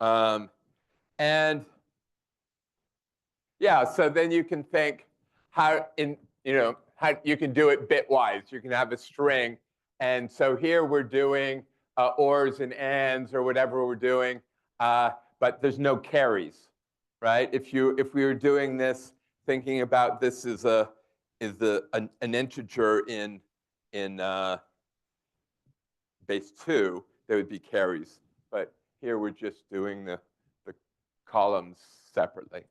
And yeah, so then you can think how how you can do it bitwise. You can have a string, and so here we're doing ors and ands or whatever we're doing, but there's no carries, right? If we were doing this, thinking about this as an integer in base 2, there would be carries, but here we're just doing the columns separately,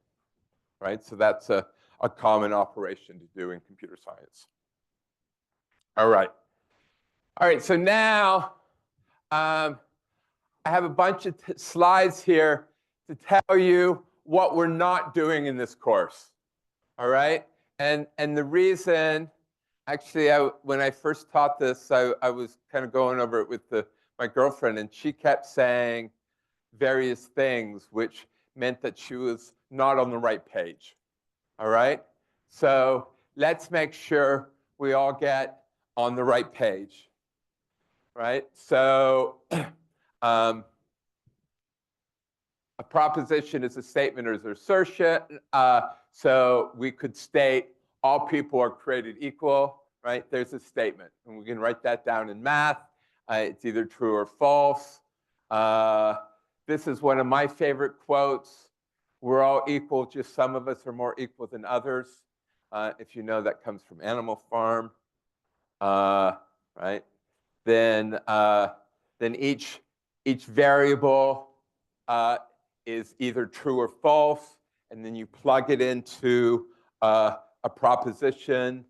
right? So that's a common operation to do in computer science. All right. So now I have a bunch of slides here to tell you what we're not doing in this course. All right. And the reason, actually, when I first taught this, I was kind of going over it with my girlfriend, and she kept saying various things, which meant that she was not on the right page. All right? So let's make sure we all get on the right page. Right? So a proposition is a statement or is an assertion. So we could state all people are created equal. Right? There's a statement. And we can write that down in math. It's either true or false. This is one of my favorite quotes. We're all equal, just some of us are more equal than others. If you know, that comes from Animal Farm. Right? Then each variable is either true or false, and then you plug it into a proposition,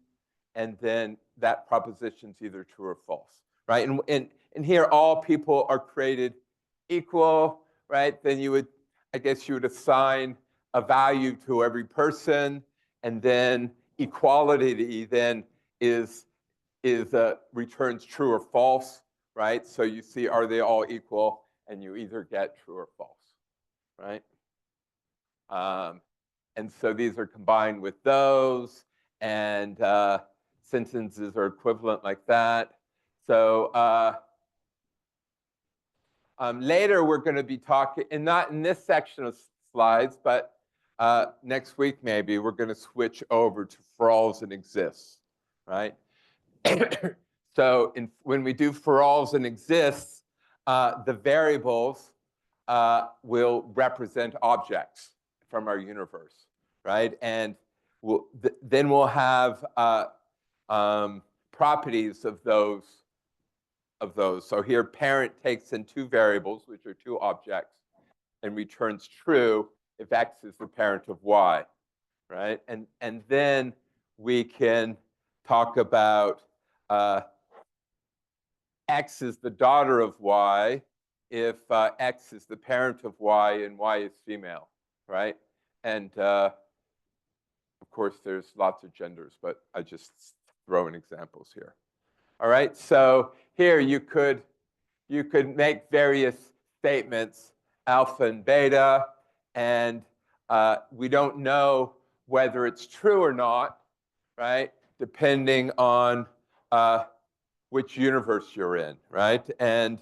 and then that proposition is either true or false, right? And here, all people are created equal, right? Then I guess you would assign a value to every person, and then equality then returns true or false, right? So you see, are they all equal? And you either get true or false, right? And so these are combined with those, and sentences are equivalent like that. So later we're going to be talking, and not in this section of slides, but next week maybe, we're going to switch over to for alls and exists, right? So when we do for alls and exists, the variables will represent objects from our universe, right? And then we'll have properties of those. So here, parent takes in two variables, which are two objects, and returns true if X is the parent of Y, right? And then we can talk about X is the daughter of Y if X is the parent of Y and Y is female, right? And of course, there's lots of genders, but I just throw in examples here. All right, so here you could make various statements, alpha and beta, and we don't know whether it's true or not, right? Depending on which universe you're in, right? And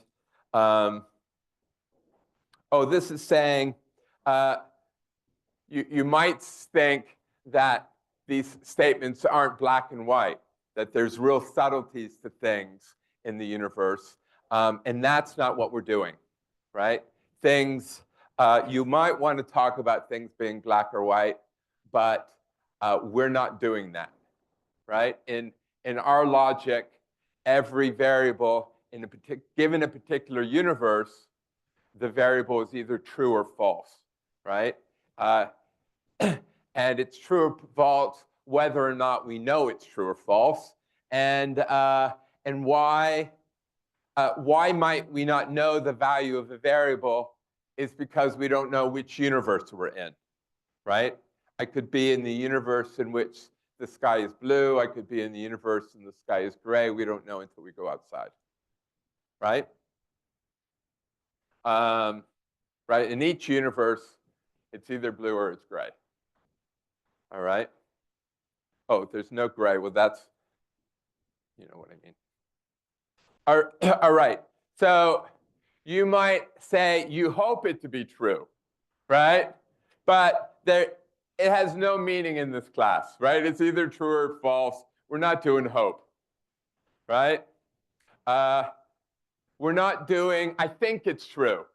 this is saying you might think that these statements aren't black and white, that there's real subtleties to things in the universe, and that's not what we're doing, right? Things, you might want to talk about things being black or white, but we're not doing that, right? In our logic, every variable given a particular universe, the variable is either true or false, right? And it's true or false whether or not we know it's true or false. And why might we not know the value of a variable is because we don't know which universe we're in, right? I could be in the universe in which the sky is blue. I could be in the universe and the sky is gray. We don't know until we go outside, right? Right, in each universe, it's either blue or it's gray. All right? Oh, there's no gray. Well, that's, you know what I mean. All right. So you might say you hope it to be true, right? But it has no meaning in this class, right? It's either true or false. We're not doing hope, right? We're not doing I think it's true,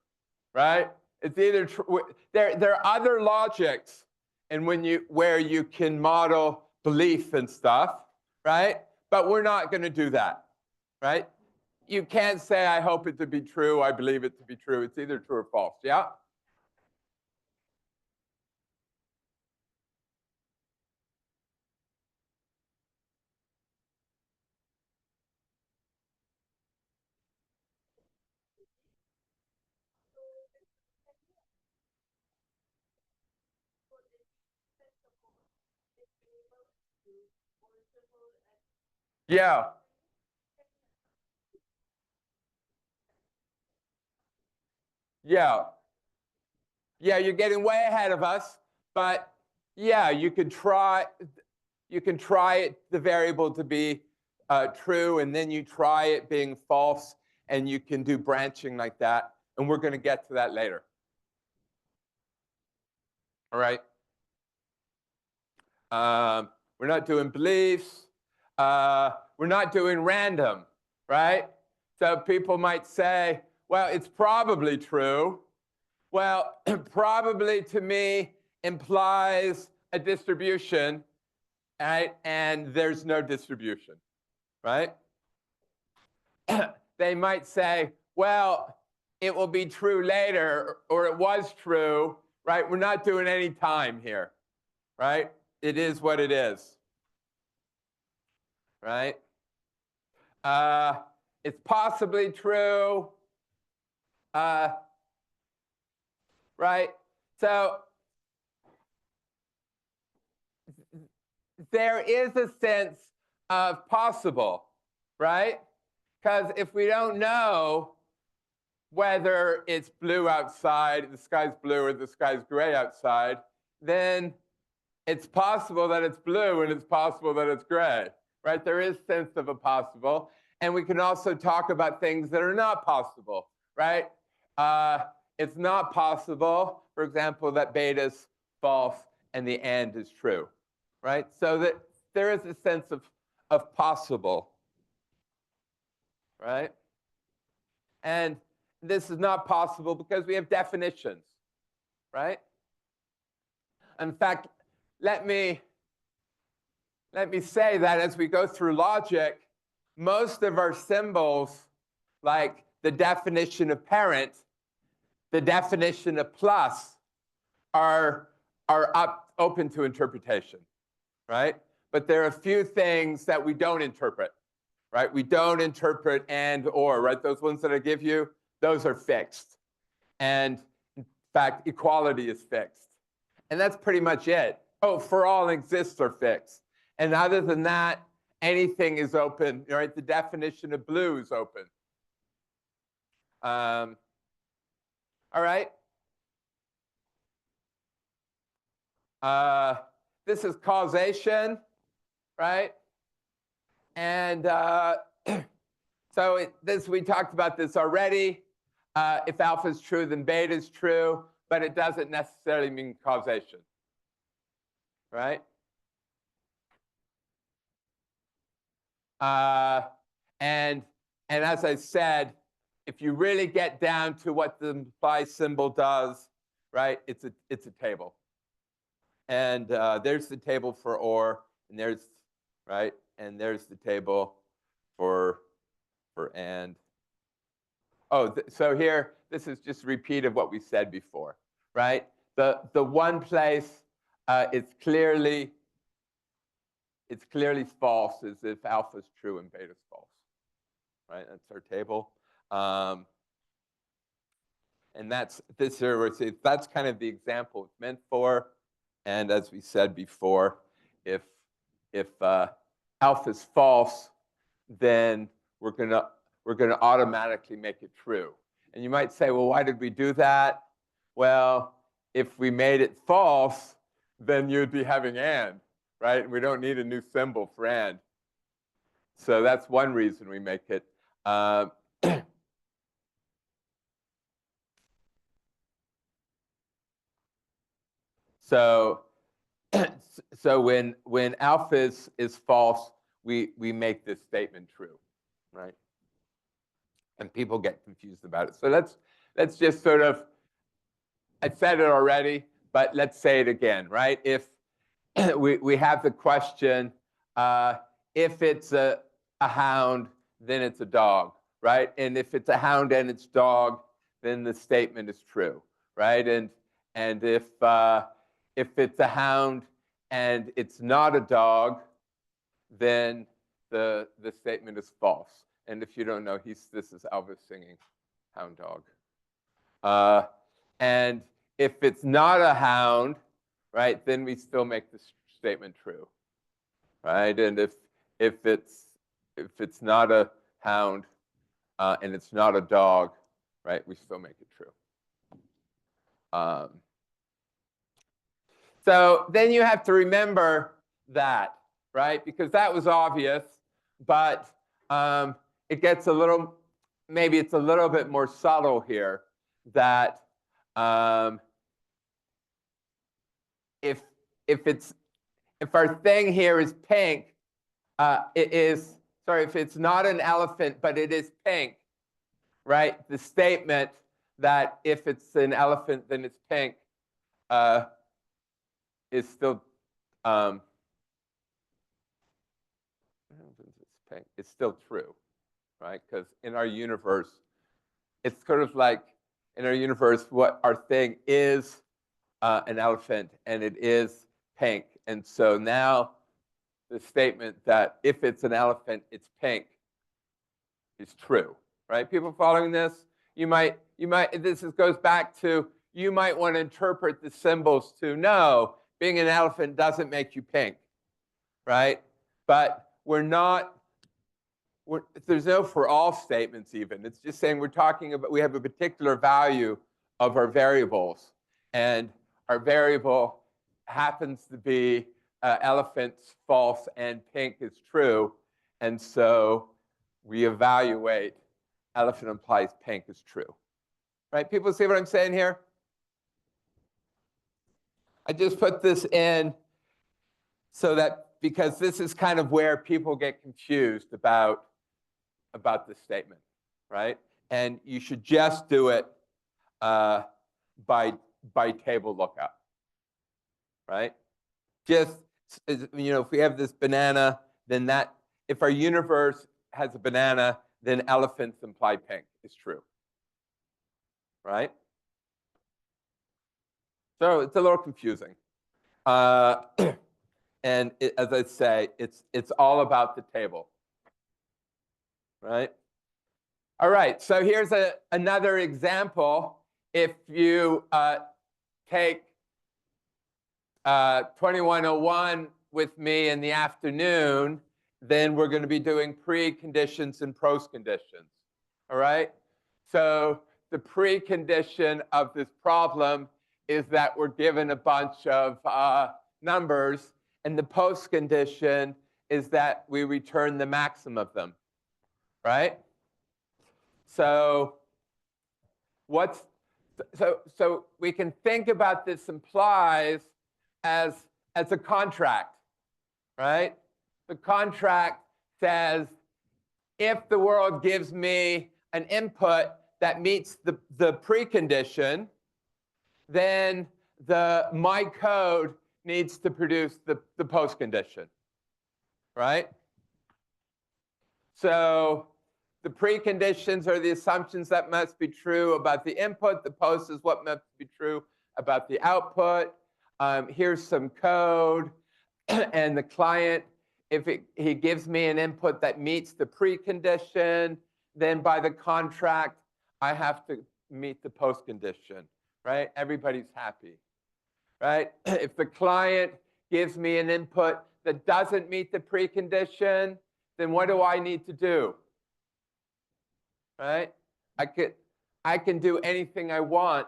right? It's either true. There are other logics, and where you can model belief and stuff, right? But we're not going to do that, right? You can't say I hope it to be true, I believe it to be true. It's either true or false. Yeah. Yeah. Yeah. Yeah, you're getting way ahead of us, but yeah, you can try the variable to be true, and then you try it being false, and you can do branching like that, and we're going to get to that later. All right. We're not doing beliefs. We're not doing random, right? So people might say, well, it's probably true. Well, probably to me implies a distribution, right? And there's no distribution, right? They might say, well, it will be true later, or it was true, right? We're not doing any time here, right? It is what it is, right? It's possibly true, right? So there is a sense of possible, right? Because if we don't know whether it's blue outside, the sky's blue, or the sky's gray outside, then it's possible that it's blue and it's possible that it's gray, right? There is sense of a possible. And we can also talk about things that are not possible, right? It's not possible, for example, that beta's false and the and is true, right? So that there is a sense of possible, right? And this is not possible because we have definitions, right? In fact, let me say that as we go through logic, most of our symbols, like the definition of parent, the definition of plus, are open to interpretation, right? But there are a few things that we don't interpret, right? We don't interpret and or, right? Those ones that I give you, those are fixed. And in fact, equality is fixed. And that's pretty much it. Oh, for all exists are fixed. And other than that, anything is open, right? The definition of blue is open. All right. This is causation, right? And so we talked about this already. If alpha is true, then beta is true, but it doesn't necessarily mean causation, right? And as I said, if you really get down to what the imply symbol does, right, it's a table. And there's the table for or, and there's, right, and there's the table for and. Oh, so here, this is just a repeat of what we said before, right? The one place it's clearly false is if alpha is true and beta is false, right? That's our table. And that's kind of the example it's meant for. And as we said before, if alpha is false, then we're gonna automatically make it true. And you might say, well, why did we do that? Well, if we made it false, then you'd be having and, right? We don't need a new symbol for and. So that's one reason we make it. So, so when alpha is false, we make this statement true, right? And people get confused about it. So let's just sort of, I said it already, but let's say it again, right? If we have the question, if it's a hound, then it's a dog, right? And if it's a hound and it's dog, then the statement is true, right? And if it's a hound and it's not a dog, then the statement is false. And if you don't know, this is Elvis singing Hound Dog. And if it's not a hound, right, then we still make the statement true, right? And if it's not a hound and it's not a dog, right, we still make it true. So then you have to remember that, right? Because that was obvious, but it gets a little, maybe it's a little bit more subtle here, that if our thing here is pink, if it's not an elephant, but it is pink, right? The statement that if it's an elephant, then it's pink is still, it's still true, right? Because in our universe, it's sort of like in our universe, what our thing is an elephant, and it is pink. And so now the statement that if it's an elephant, it's pink is true, right? People following this? This goes back to, you might want to interpret the symbols to, no, being an elephant doesn't make you pink, right? But there's no for all statements even. It's just saying we're talking about, we have a particular value of our variables, and our variable happens to be elephants false and pink is true. And so we evaluate elephant implies pink is true, right? People see what I'm saying here? I just put this in so that, because this is kind of where people get confused about this statement, right? And you should just do it by table lookup, right? Just, if we have this banana, then that, if our universe has a banana, then elephants imply pink is true, right? So it's a little confusing. And as I say, it's all about the table, right? All right, so here's another example. If you take 2101 with me in the afternoon, then we're going to be doing preconditions and postconditions, all right? So the precondition of this problem is that we're given a bunch of numbers, and the postcondition is that we return the maximum of them, right? So so we can think about this implies as a contract, right? The contract says, if the world gives me an input that meets the precondition, then my code needs to produce the postcondition, right? So the preconditions are the assumptions that must be true about the input. The post is what must be true about the output. Here's some code. And the client, if he gives me an input that meets the precondition, then by the contract, I have to meet the postcondition, right? Everybody's happy, right? If the client gives me an input that doesn't meet the precondition, then what do I need to do? Right? I can do anything I want,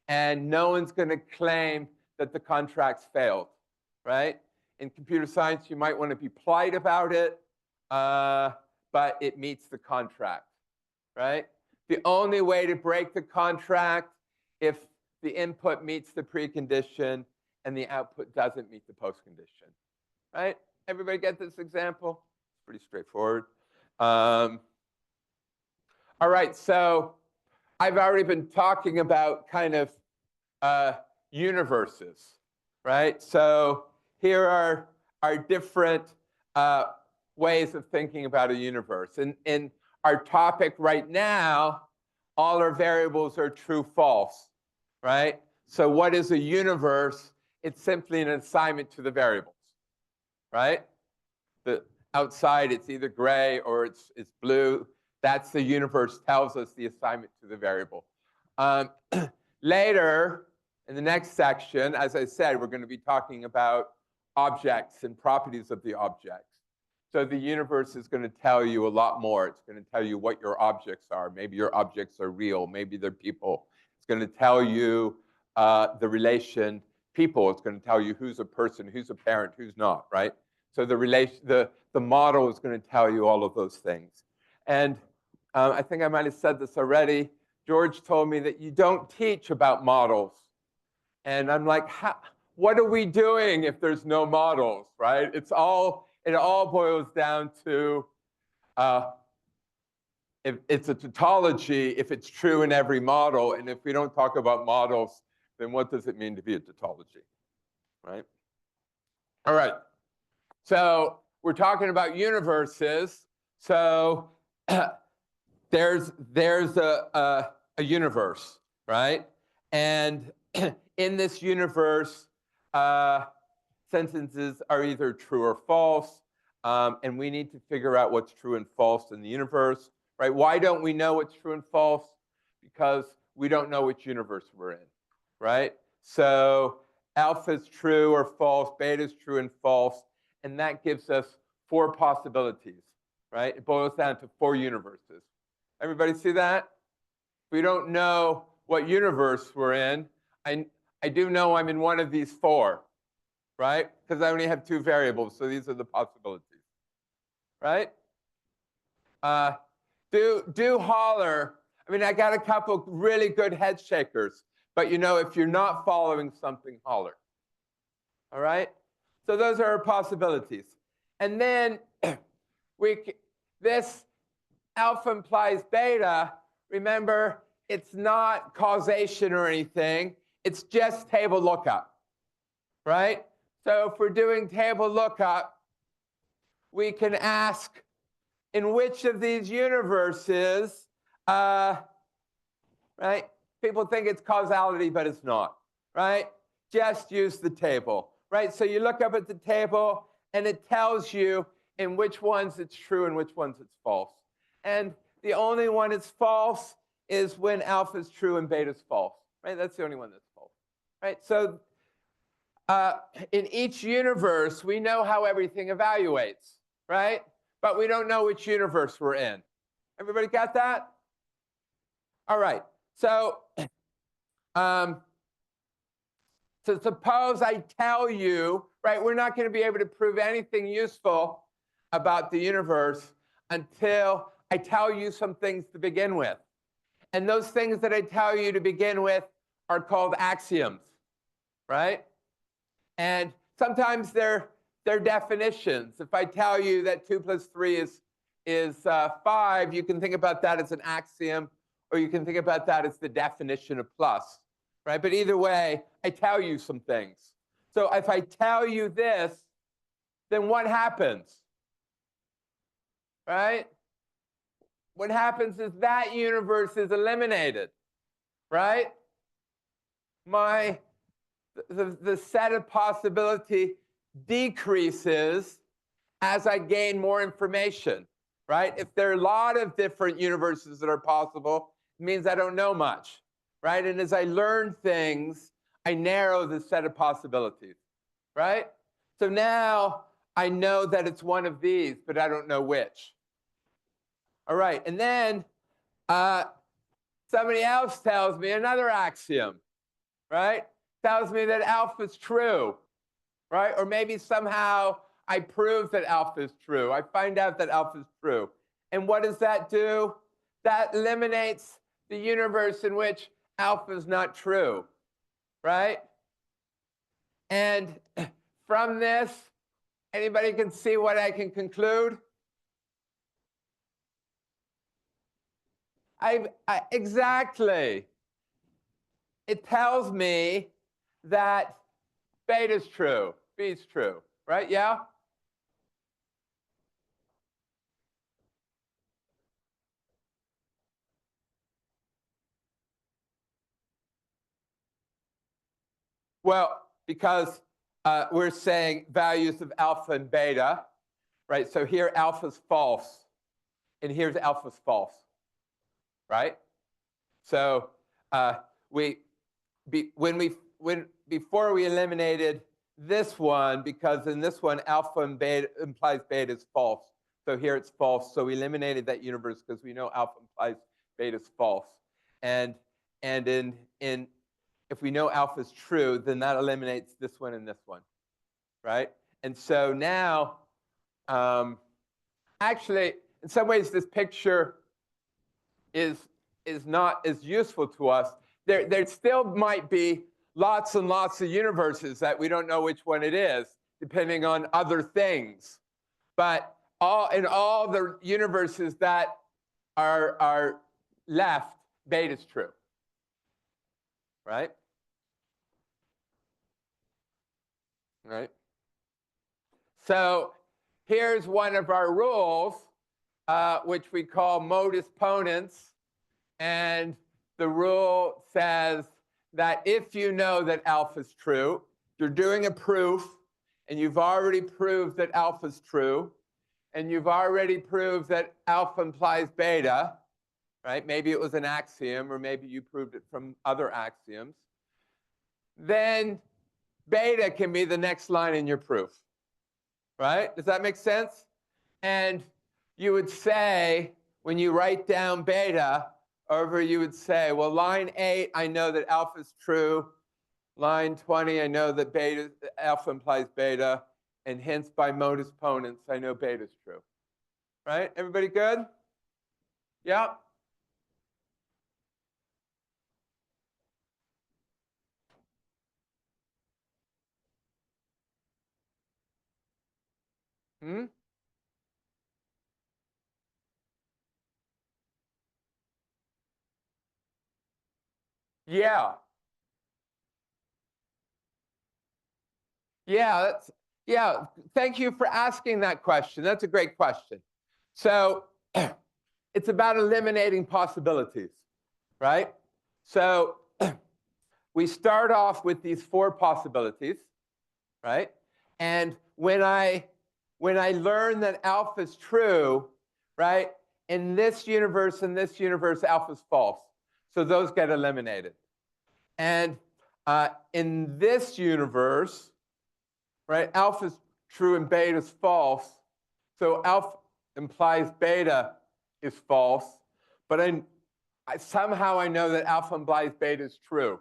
and no one's going to claim that the contract's failed, right? In computer science, you might want to be polite about it, but it meets the contract, right? The only way to break the contract if the input meets the precondition and the output doesn't meet the postcondition, right? Everybody get this example? It's pretty straightforward. All right, so I've already been talking about kind of universes, right? So here are different ways of thinking about a universe. In our topic right now, all our variables are true, false, right? So what is a universe? It's simply an assignment to the variables, right? The outside, it's either gray or it's blue. That's the universe tells us the assignment to the variable. Later, in the next section, as I said, we're going to be talking about objects and properties of the objects. So the universe is going to tell you a lot more. It's going to tell you what your objects are. Maybe your objects are real. Maybe they're people. It's going to tell you the relation people. It's going to tell you who's a person, who's a parent, who's not, right? So the model is going to tell you all of those things. And I think I might have said this already. George told me that you don't teach about models. And I'm like, what are we doing if there's no models, right? It all boils down to if it's a tautology, if it's true in every model. And if we don't talk about models, then what does it mean to be a tautology, right? All right. So we're talking about universes. So there's a universe, right? And in this universe, sentences are either true or false, and we need to figure out what's true and false in the universe, right? Why don't we know what's true and false? Because we don't know which universe we're in, right? So alpha is true or false, beta is true and false, and that gives us 4 possibilities, right? It boils down to 4 universes. Everybody see that? We don't know what universe we're in. I do know I'm in one of these 4, right? Because I only have 2 variables, so these are the possibilities, right? Do holler. I mean, I got a couple really good head shakers, but you know, if you're not following something, holler. All right? So those are our possibilities. And then this alpha implies beta. Remember, it's not causation or anything. It's just table lookup, right? So if we're doing table lookup, we can ask in which of these universes, right? People think it's causality, but it's not, right? Just use the table, right? So you look up at the table, and it tells you in which ones it's true and which ones it's false. And the only one it's false is when alpha is true and beta is false, right? That's the only one that's false, right? So in each universe, we know how everything evaluates, right? But we don't know which universe we're in. Everybody got that? All right. So suppose I tell you, right, we're not going to be able to prove anything useful about the universe until I tell you some things to begin with. And those things that I tell you to begin with are called axioms, right? And sometimes they're definitions. If I tell you that 2 plus 3 is 5, you can think about that as an axiom, or you can think about that as the definition of plus, right? But either way, I tell you some things. So if I tell you this, then what happens, right? What happens is that universe is eliminated, right? The set of possibility decreases as I gain more information, right? If there are a lot of different universes that are possible, it means I don't know much, right? And as I learn things, I narrow the set of possibilities, right? So now I know that it's one of these, but I don't know which. All right, and then somebody else tells me another axiom, right? Tells me that alpha is true, right? Or maybe somehow I prove that alpha is true. I find out that alpha is true. And what does that do? That eliminates the universe in which alpha is not true, right? And from this, anybody can see what I can conclude? Exactly. It tells me that beta is true, B is true, right? Yeah? Well, because we're saying values of alpha and beta, right? So here alpha's false, and here's alpha's false, right? So before we eliminated this one, because in this one alpha and beta implies beta is false. So here it's false. So we eliminated that universe because we know alpha implies beta is false. And if we know alpha is true, then that eliminates this one and this one, right? And so now, actually, in some ways, this picture is not as useful to us. There still might be lots and lots of universes that we don't know which one it is, depending on other things. But in all the universes that are left, beta is true, right? Right. So here's one of our rules, which we call modus ponens. And the rule says that if you know that alpha is true, you're doing a proof, and you've already proved that alpha is true, and you've already proved that alpha implies beta, right? Maybe it was an axiom, or maybe you proved it from other axioms. Then beta can be the next line in your proof, right? Does that make sense? And you would say, when you write down beta, over you would say, well, line 8, I know that alpha is true. Line 20, I know that alpha implies beta. And hence, by modus ponens, I know beta is true. Right? Everybody good? Yeah? Hmm? Yeah. Yeah. Thank you for asking that question. That's a great question. So it's about eliminating possibilities, right? So we start off with these 4 possibilities, right? And when I learn that alpha is true, right, in this universe, alpha is false. So those get eliminated. And in this universe, right, alpha is true and beta is false. So alpha implies beta is false. But somehow I know that alpha implies beta is true,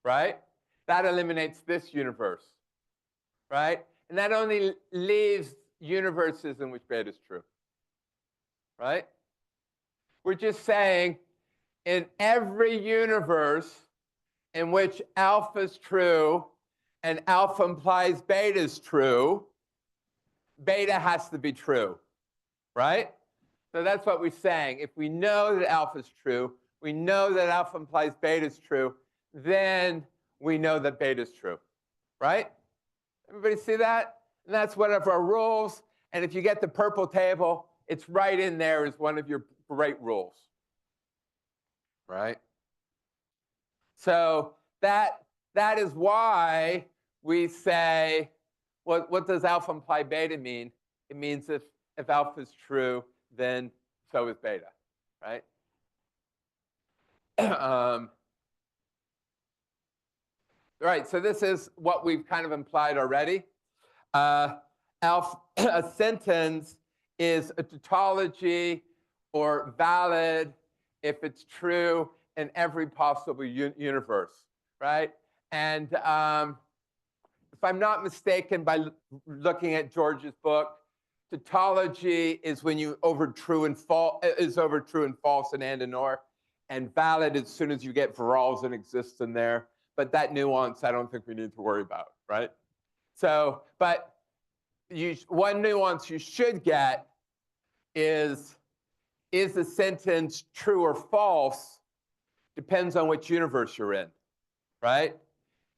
right? That eliminates this universe, right? And that only leaves universes in which beta is true, right? We're just saying in every universe in which alpha is true and alpha implies beta is true, beta has to be true, right? So that's what we're saying. If we know that alpha is true, we know that alpha implies beta is true, then we know that beta is true, right? Everybody see that? And that's one of our rules. And if you get the purple table, it's right in there as one of your great rules, right? So that is why we say, what does alpha imply beta mean? It means if alpha is true, then so is beta, right? Right, so this is what we've kind of implied already. A sentence is a tautology or valid if it's true in every possible universe, right? And if I'm not mistaken, by looking at George's book, tautology is when you over true and false and or, and valid as soon as you get vowels and exists in there. But that nuance, I don't think we need to worry about, right? So, but one nuance you should get is the sentence true or false? Depends on which universe you're in, right?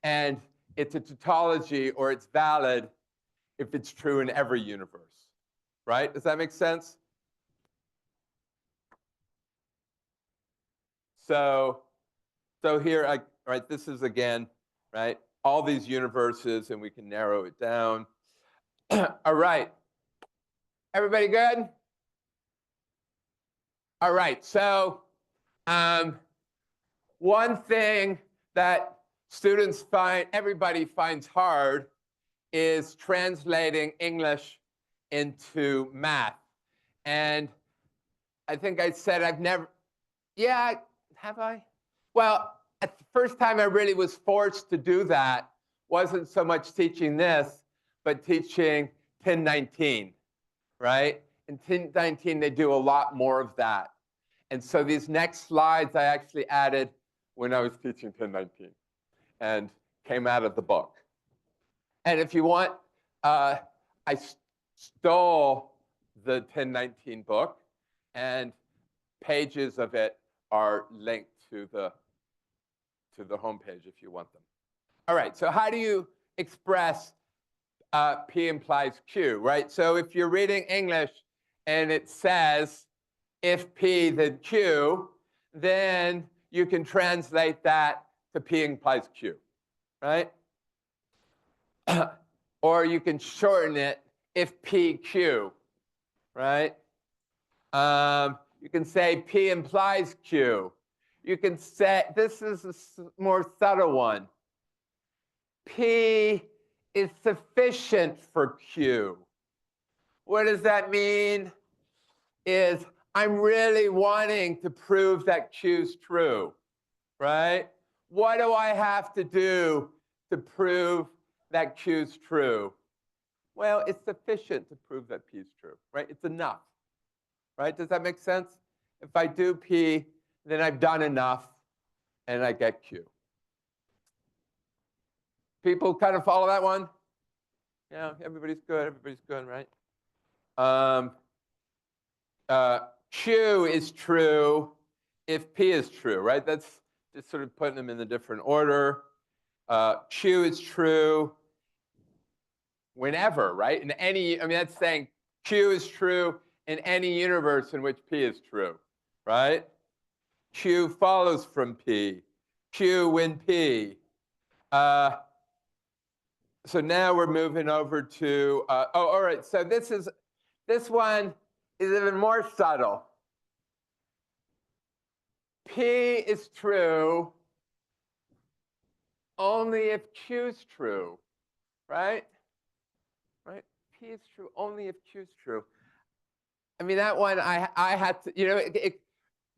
And it's a tautology, or it's valid if it's true in every universe, right? Does that make sense? So here, right, this is again, right, all these universes, and we can narrow it down. All right. Everybody good? All right. So one thing that students find, everybody finds hard, is translating English into math. And I think I said I've never, yeah, have I? Well, at the first time I really was forced to do that wasn't so much teaching this, but teaching 1019, right? In 1019, they do a lot more of that. And so these next slides I actually added when I was teaching 1019 and came out of the book. And if you want, I stole the 1019 book, and pages of it are linked to the homepage if you want them. All right, so how do you express P implies Q, right? So if you're reading English and it says if P then Q, then you can translate that to P implies Q, right? Or you can shorten it if PQ, right? You can say P implies Q. You can say, this is a more subtle one. P is sufficient for Q. What does that mean? Is I'm really wanting to prove that Q's true, right? What do I have to do to prove that Q's true? Well, it's sufficient to prove that P is true, right? It's enough, right? Does that make sense? If I do P, then I've done enough, and I get Q. People kind of follow that one? Yeah, everybody's good, right? Q is true if P is true, right? That's just sort of putting them in a different order. Q is true whenever, right? In any, I mean, that's saying Q is true in any universe in which P is true, right? Q follows from P. Q when P. So now we're moving over to, all right, so this one is even more subtle. P is true only if Q is true, right? Right? P is true only if Q is true. I mean, that one I had to, you know,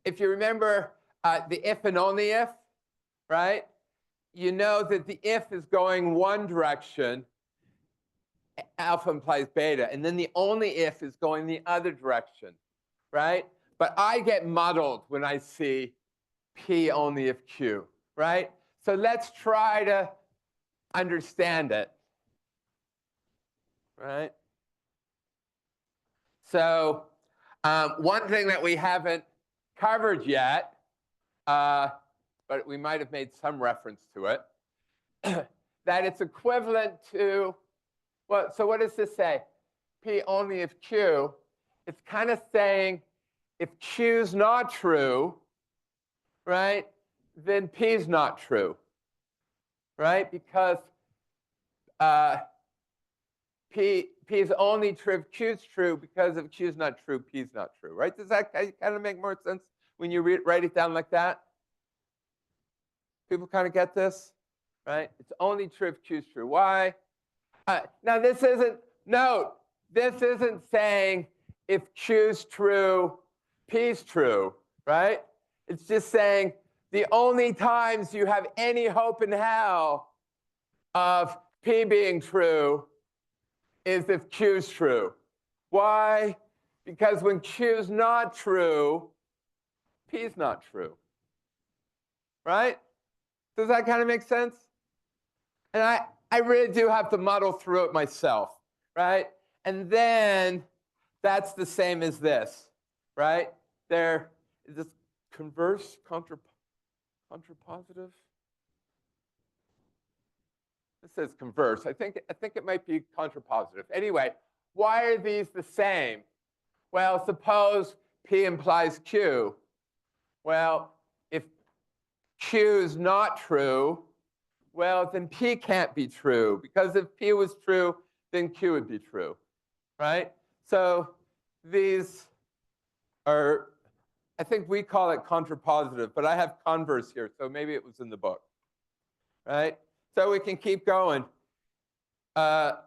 if you remember the if and only if, right? You know that the if is going one direction, alpha implies beta, and then the only if is going the other direction, right? But I get muddled when I see P only if Q, right? So let's try to understand it, right? So one thing that we haven't covered yet, but we might have made some reference to it, that it's equivalent to, well, so what does this say? P only if Q. It's kind of saying if Q's not true, right, then P's not true, right? Because P is only true if Q's true, because if Q's not true, P's not true, right? Does that kind of make more sense when you write it down like that? People kind of get this, right? It's only true if Q's true. Why? Now this isn't, note, this isn't saying if Q's true, P's true, right? It's just saying the only times you have any hope in hell of P being true is if Q's true. Why? Because when Q's not true, P's not true, right? Does that kind of make sense? And I I really do have to muddle through it myself, right? And then that's the same as this, right? There is this converse, contrapositive. This says converse. I think it might be contrapositive. Anyway, why are these the same? Well, suppose P implies Q. Well, if Q is not true, well, then P can't be true, because if P was true, then Q would be true, right? So these are, I think we call it contrapositive, but I have converse here, so maybe it was in the book, right? So we can keep going. Q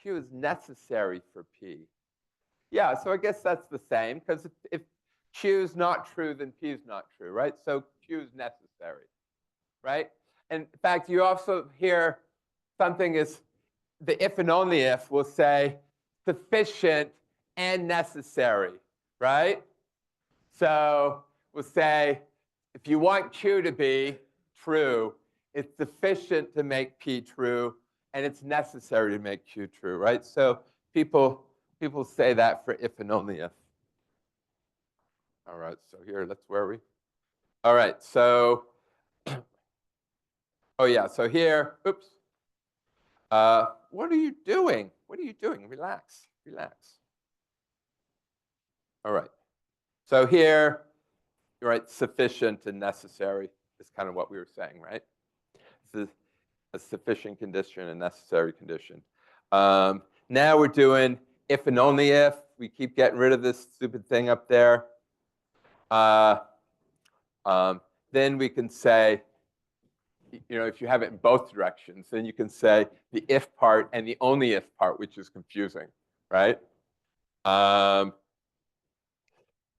is necessary for P. Yeah, so I guess that's the same, because if Q is not true, then P is not true, right? So Q is necessary, right? And in fact, you also hear something is the if and only if will say sufficient and necessary, right? So we'll say if you want Q to be true, it's sufficient to make P true, and it's necessary to make Q true, right? So people say that for if and only if. All right, so here, where are we? All right, so, oh yeah, so here, oops. What are you doing? What are you doing? Relax, relax. All right, so here, you're right, sufficient and necessary is kind of what we were saying, right? This is a sufficient condition and necessary condition. Now we're doing if and only if. We keep getting rid of this stupid thing up there. Then we can say, if you have it in both directions, then you can say the if part and the only if part, which is confusing, right?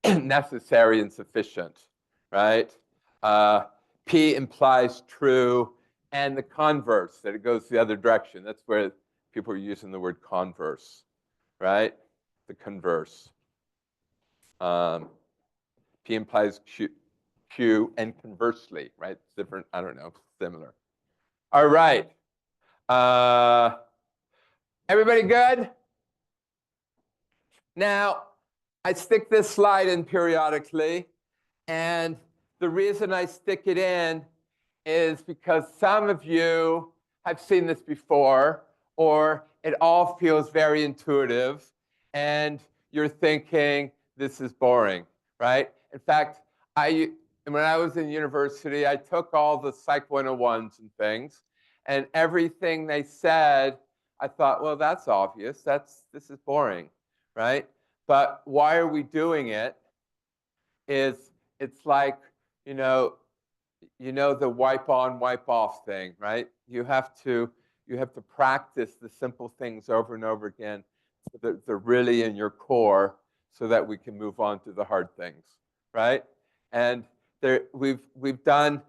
Necessary and sufficient, right? P implies true, and the converse, that it goes the other direction. That's where people are using the word converse, right? The converse. P implies Q, and conversely, right? Different, I don't know, similar. All right. Everybody good? Now, I stick this slide in periodically, and the reason I stick it in is because some of you have seen this before, or it all feels very intuitive, and you're thinking, this is boring, right? In fact, when I was in university, I took all the Psych 101s and things, and everything they said, I thought, well, that's obvious. This is boring, right? But why are we doing it? It's like, the wipe on, wipe off thing, right? You have to practice the simple things over and over again so that they're really in your core, so that we can move on to the hard things, right? And we've done,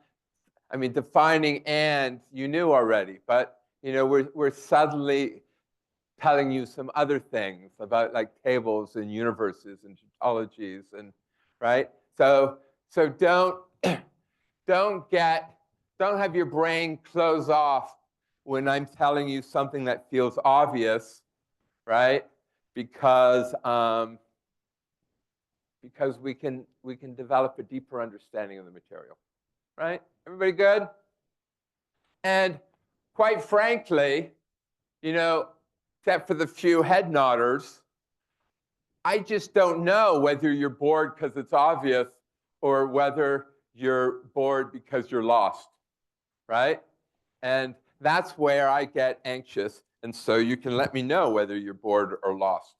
defining and you knew already, but we're suddenly telling you some other things about like tables and universes and tautologies, and right. So don't have your brain close off when I'm telling you something that feels obvious, right? Because we can develop a deeper understanding of the material, right? Everybody good? And quite frankly, except for the few head nodders, I just don't know whether you're bored because it's obvious or whether you're bored because you're lost, right? And that's where I get anxious. And so you can let me know whether you're bored or lost.